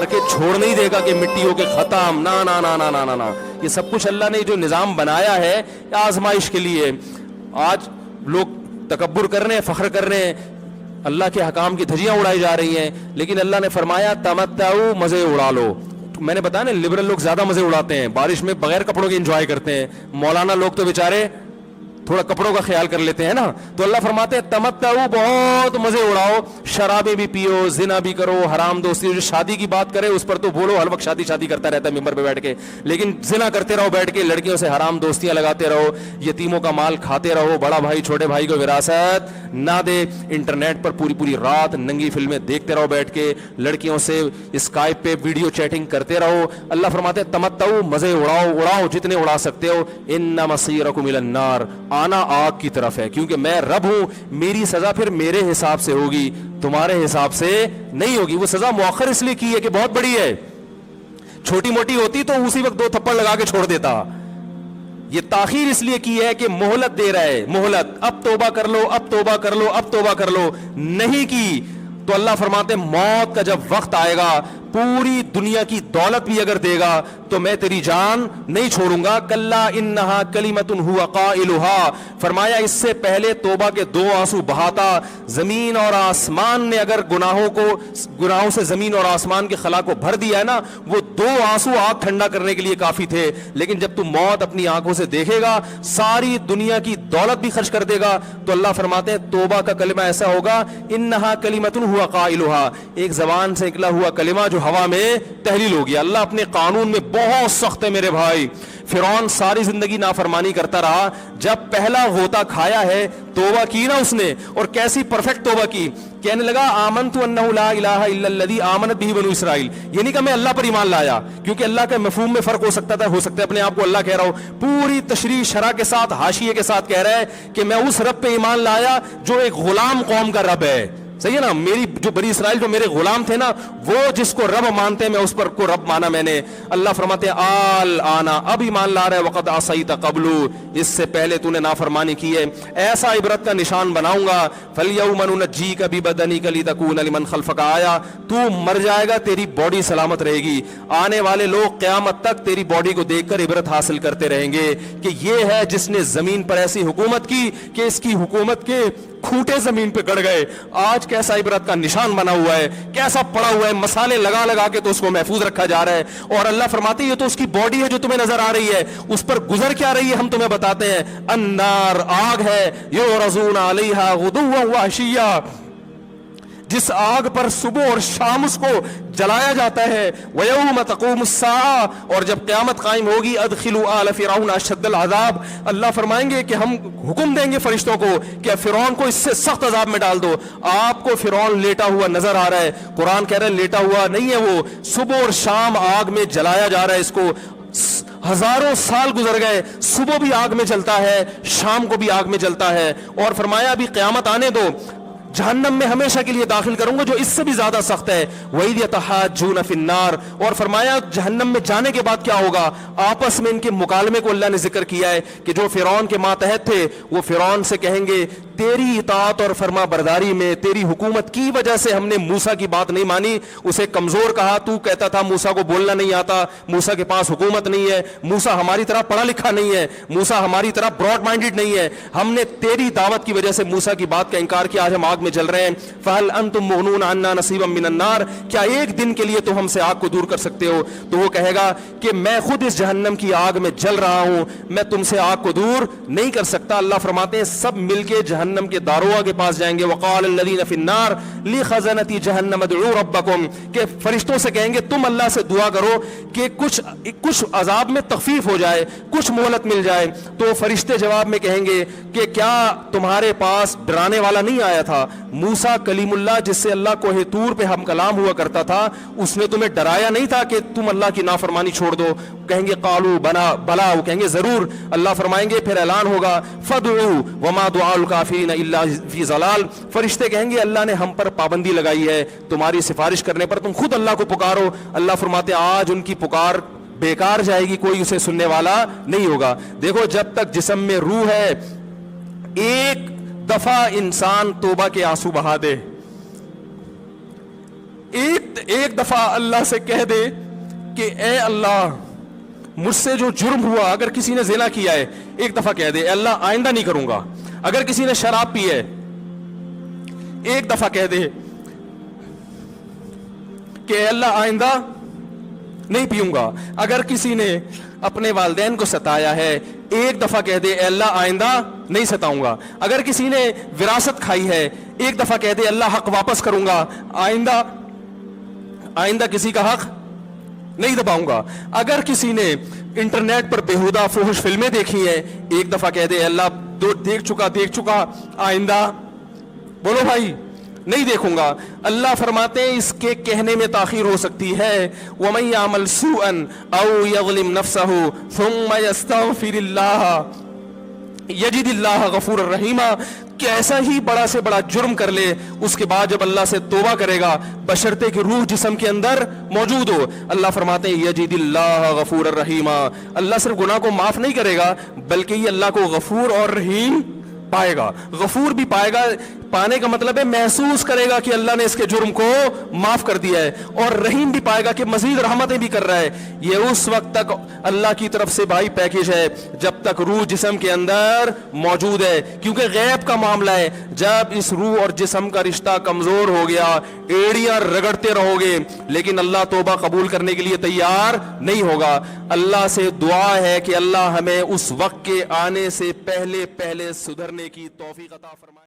के छोड़ नहीं देगा कि मिट्टी हो के खत्म, ना ना ना ना ना ना ना। ये सब कुछ अल्लाह ने जो निज़ाम बनाया है आजमाइश के लिए। आज लोग तकब्बुर कर रहे हैं, फख्र कर रहे हैं, अल्लाह के हकाम की धज्जियां उड़ाई जा रही हैं, लेकिन अल्लाह ने फरमाया तमत्ताऊ, मजे उड़ा लो। मैंने बताया ना, लिबरल लोग ज्यादा मजे उड़ाते हैं, बारिश में बगैर कपड़ों के एंजॉय करते हैं। मौलाना लोग तो बेचारे थोड़ा कपड़ों का ख्याल कर लेते हैं ना। तो अल्लाह फरमाते हैं तमत्ताऊ, बहुत मजे उड़ाओ, शराबें भी पियो, जिना भी करो, हराम दोस्ती। जो शादी की बात करे उस पर तो बोलो, हर वक्त शादी शादी करता रहता है मिंबर पे बैठ के, लेकिन जिना करते रहो बैठ के, लड़कियों से हराम दोस्तियां लगाते रहो, यतीमों का माल खाते रहो, बड़ा भाई छोटे भाई को विरासत ना दे, इंटरनेट पर पूरी पूरी रात नंगी फिल्में देखते रहो बैठ के, लड़कियों से स्काइप पे वीडियो चैटिंग करते रहो। अल्लाह फरमाते हैं तमत्ताऊ, मजे उड़ाओ, उड़ाओ जितने उड़ा सकते हो। इन्ना मसीरकुम इलन नार, आना आग की तरफ है, क्योंकि मैं रब हूं, मेरी सजा फिर मेरे हिसाब से होगी, तुम्हारे हिसाब से नहीं होगी। वो सजा मुअख्खर इसलिए की है कि बहुत बड़ी है, छोटी मोटी होती तो उसी वक्त 2 थप्पड़ लगा के छोड़ देता। ये ताखीर इसलिए की है कि मोहलत दे रहा है, मोहलत, अब तौबा कर लो, अब तौबा कर लो, अब तौबा कर लो। नहीं की तो अल्लाह फरमाते मौत का जब वक्त आएगा, पूरी दुनिया की दौलत भी अगर देगा तो मैं तेरी जान नहीं छोड़ूंगा। कल्ला इन्नहा कलिमतुन हुवा काइलुहा, फरमाया इससे पहले तौबा के 2 आंसू बहाता। जमीन और आसमान ने अगर गुनाहों से जमीन और आसमान के खला को भर दिया है ना, वो 2 आंसू आग ठंडा करने के लिए काफी थे। लेकिन जब तू मौत अपनी आंखों से देखेगा, सारी दुनिया की दौलत भी खर्च कर देगा, तो अल्लाह फरमाते हैं तौबा का कलिमा ऐसा होगा, इन्नहा कलिमतुन हुवा काइलुहा, एक जबान से निकला हुआ कलिमा जो हवा में तहलील हो गया। अल्लाह अपने कानून में बहुत सख्त है मेरे भाई। फिरौन सारी जिंदगी नाफरमानी करता रहा, जब पहला गोता खाया है तौबा की ना उसने, और कैसी परफेक्ट तौबा की। कहने लगा आमनतु अन्नहु ला इलाहा इल्लल्लज़ी आमनत बिही बनु इसराइल, ये नहीं कि मैं अल्लाह पर ईमान लाया, क्योंकि अल्लाह के मफहूम में फर्क हो सकता था, हो सकता है अपने आप को अल्लाह कह रहा हो। पूरी तशरीह शरह के साथ, हाशिये के साथ कह रहा है कि मैं उस रब पे ईमान लाया जो एक गुलाम कौम का रब है। सही है ना, मेरी जो बनी इसराइल जो मेरे गुलाम थे ना, वो जिसको रब मानते हैं मैं उस पर को रब माना मैंने। अल्लाह फरमाते आल आना, अब ईमान ला रहा है, वक़द असैता क़ब्लु, इससे पहले तूने नाफरमानी की है, ऐसा इबरत का निशान बनाऊंगा। फलयौम नुनज्जीका बिबदनिका लितकूना लिमन खल्फका आया, तू मर जाएगा तेरी बॉडी सलामत रहेगी, आने वाले लोग क़यामत तक तेरी बॉडी को देखकर इबरत हासिल करते रहेंगे कि ये है जिसने जमीन पर ऐसी हुकूमत की कि इसकी हुकूमत के खूंटे जमीन पे गड़ गए। आज कैसा इबरत का निशान बना हुआ है, कैसा पड़ा हुआ है, मसाले लगा लगा के तो उसको महफूज रखा जा रहा है। और अल्लाह फरमाते हैं ये तो उसकी बॉडी है जो तुम्हें नजर आ रही है, उस पर गुजर क्या रही है हम तुम्हें बताते हैं। अन्नार, आग है, युरज़ूना अलैहा गुदुव्वन व अशिय्या, जिस आग पर सुबह और शाम उसको जलाया जाता है। वयौम तक़ूमुस्साआ, और जब क़यामत कायम होगी, अदखिलू आल फ़िरऔन अशद्दल अज़ाब, अल्लाह फरमाएंगे कि हम हुक्म देंगे फरिश्तों को कि फ़िरौन को इससे सख्त अज़ाब में डाल दो। आपको फ़िरौन लेटा हुआ नजर आ रहा है, कुरान कह रहा है लेटा हुआ नहीं है, वो सुबह और शाम आग में जलाया जा रहा है। इसको हजारों साल गुजर गए, सुबह भी आग में जलता है, शाम को भी आग में जलता है। और फरमाया अभी क़यामत आने दो, जहन्नम में हमेशा के लिए दाखिल करूंगा जो इससे भी ज्यादा सख्त है। वही यतहाज्जून फिन्नार, और फरमाया जहन्नम में जाने के बाद क्या होगा। आपस में इनके मुकालमे को अल्लाह ने जिक्र किया है कि जो फिरौन के मातहत थे वो फिरौन से कहेंगे तेरी इताअत और फरमा बरदारी में, तेरी हुकूमत की वजह से हमने मूसा की बात नहीं मानी, उसे कमजोर कहा। तू कहता था मूसा को बोलना नहीं आता, मूसा के पास हुकूमत नहीं है, मूसा हमारी तरह पढ़ा लिखा नहीं है, मूसा हमारी तरह ब्रॉड माइंडेड नहीं है। हमने तेरी दावत की वजह से मूसा की बात का इनकार किया, आज हम आग में जल रहे हैं। फहल अंतुम मुगनून अन्ना नसीबम मिनन नार, क्या एक दिन के लिए तो हमसे आग को दूर कर सकते हो। तो वो कहेगा कि मैं खुद इस जहन्नम की आग में जल रहा हूं, मैं तुमसे आग को दूर नहीं कर सकता। अल्लाह फरमाते हैं सब मिलके जहन्नम के दारोगा के पास जाएंगे। वक़ाल अल्लज़ीना फ़िन्नार ली ख़ज़नती जहन्नम उदऊ रब्बकुम, के फरिश्तों से कहेंगे तुम अल्लाह से दुआ करो कि कुछ अजाब में तखफीफ हो जाए, कुछ मोहलत मिल जाए। तो फरिश्ते जवाब में कहेंगे कि क्या तुम्हारे पास डराने वाला नहीं आया था, मूसा कलीमुल्लाह जिससे अल्लाह कोहे तूर पे हम कलाम हुआ करता था, उसने तुम्हें डराया नहीं था कि तुम अल्लाह की नाफरमानी छोड़ दो। कहेंगे कालू बला, वो कहेंगे जरूर। अल्लाह फरमाएंगे फिर ऐलान होगा फदउ वमा दुआउल काफिरीन इल्ला फी ज़लाल, फरिश्ते कहेंगे अल्लाह ने हम पर पाबंदी लगाई है तुम्हारी सिफारिश करने पर, तुम खुद अल्लाह को पुकारो। अल्लाह फरमाते आज उनकी पुकार बेकार जाएगी, कोई उसे सुनने वाला नहीं होगा। देखो जब तक जिस्म में रूह है, एक दफा इंसान तौबा के आंसू बहा दे, एक दफा अल्लाह से कह दे कि ए अल्लाह मुझसे जो जुर्म हुआ, अगर किसी ने जिना किया है एक दफा कह दे अल्लाह आइंदा नहीं करूंगा। अगर किसी ने शराब पी है एक दफा कह दे कि अल्लाह आइंदा नहीं पीऊंगा। अगर किसी ने अपने वालिदैन को सताया है एक दफा कह दे अल्लाह आइंदा नहीं सताऊंगा। अगर किसी ने विरासत खाई है एक दफा कह दे अल्लाह हक वापस करूंगा, आइंदा किसी का हक नहीं दबाऊंगा। अगर किसी ने इंटरनेट पर बेहुदा फुहश फिल्में देखी हैं एक दफा कह दे अल्लाह देख चुका, आइंदा बोलो भाई नहीं देखूंगा। अल्लाह फरमाते हैं इसके कहने में ताखीर हो सकती है। वमन यामल सूअन औ यज़लिम नफ्सहु सुम्मा यस्तगफिरिल्लाह यजिदिल्लाह गफूरर रहीमा। कैसा ही बड़ा से बड़ा जुर्म कर ले उसके बाद जब अल्लाह से तौबा करेगा बशर्ते कि रूह जिस्म के अंदर मौजूद हो, अल्लाह फरमाते हैं यजिदिल्लाह गफूरर रहीमा। अल्लाह सिर्फ गुनाह को माफ नहीं करेगा बल्कि ये अल्लाह को गफूर और रहीम पाएगा। गफूर भी पाएगा, पाने का मतलब है महसूस करेगा कि अल्लाह ने इसके जुर्म को माफ कर दिया है, और रहीम भी पाएगा कि मजीद रहमतें भी कर रहा है। ये उस वक्त तक अल्लाह की तरफ से भाई पैकेज है जब तक रूह जिस्म के अंदर मौजूद है, क्योंकि गैब का मामला है। जब इस रूह और जिस्म का रिश्ता कमजोर हो गया एड़ियां रगड़ते रहोगे लेकिन अल्लाह तौबा कबूल करने के लिए तैयार नहीं होगा। अल्लाह से दुआ है कि अल्लाह हमें उस वक्त के आने से पहले पहले सुधरने की तौफीक अता फरमाए।